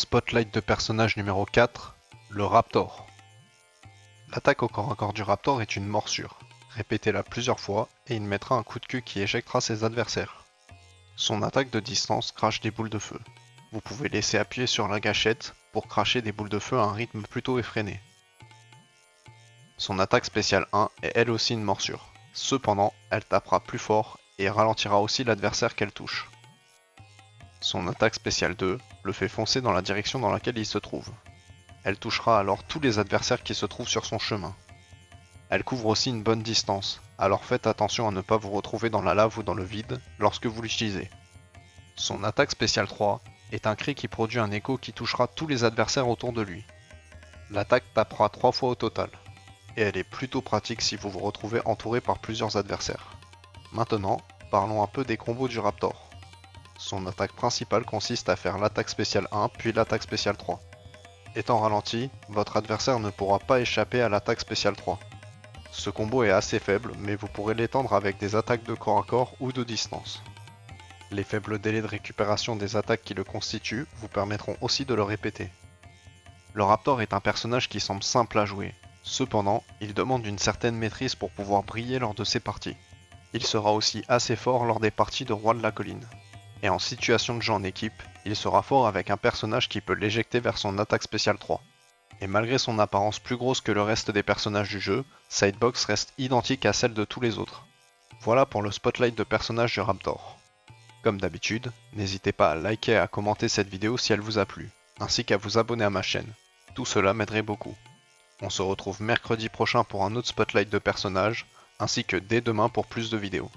spotlight de personnage numéro 4, le Raptor. L'attaque au corps à corps du Raptor est une morsure. Répétez-la plusieurs fois et il mettra un coup de queue qui éjectera ses adversaires. Son attaque de distance crache des boules de feu. Vous pouvez laisser appuyer sur la gâchette pour cracher des boules de feu à un rythme plutôt effréné. Son attaque spéciale 1 est elle aussi une morsure. Cependant, elle tapera plus fort et ralentira aussi l'adversaire qu'elle touche. Son attaque spéciale 2 le fait foncer dans la direction dans laquelle il se trouve. Elle touchera alors tous les adversaires qui se trouvent sur son chemin. Elle couvre aussi une bonne distance, alors faites attention à ne pas vous retrouver dans la lave ou dans le vide lorsque vous l'utilisez. Son attaque spéciale 3 est un cri qui produit un écho qui touchera tous les adversaires autour de lui. L'attaque tapera 3 fois au total, et elle est plutôt pratique si vous vous retrouvez entouré par plusieurs adversaires. Maintenant, parlons un peu des combos du Raptor. Son attaque principale consiste à faire l'attaque spéciale 1 puis l'attaque spéciale 3. Étant ralenti, votre adversaire ne pourra pas échapper à l'attaque spéciale 3. Ce combo est assez faible, mais vous pourrez l'étendre avec des attaques de corps à corps ou de distance. Les faibles délais de récupération des attaques qui le constituent vous permettront aussi de le répéter. Le Raptor est un personnage qui semble simple à jouer. Cependant, il demande une certaine maîtrise pour pouvoir briller lors de ses parties. Il sera aussi assez fort lors des parties de Roi de la Colline. Et en situation de jeu en équipe, il sera fort avec un personnage qui peut l'éjecter vers son attaque spéciale 3. Et malgré son apparence plus grosse que le reste des personnages du jeu, sa hitbox reste identique à celle de tous les autres. Voilà pour le spotlight de personnage du Raptor. Comme d'habitude, n'hésitez pas à liker et à commenter cette vidéo si elle vous a plu, ainsi qu'à vous abonner à ma chaîne. Tout cela m'aiderait beaucoup. On se retrouve mercredi prochain pour un autre spotlight de personnage, ainsi que dès demain pour plus de vidéos.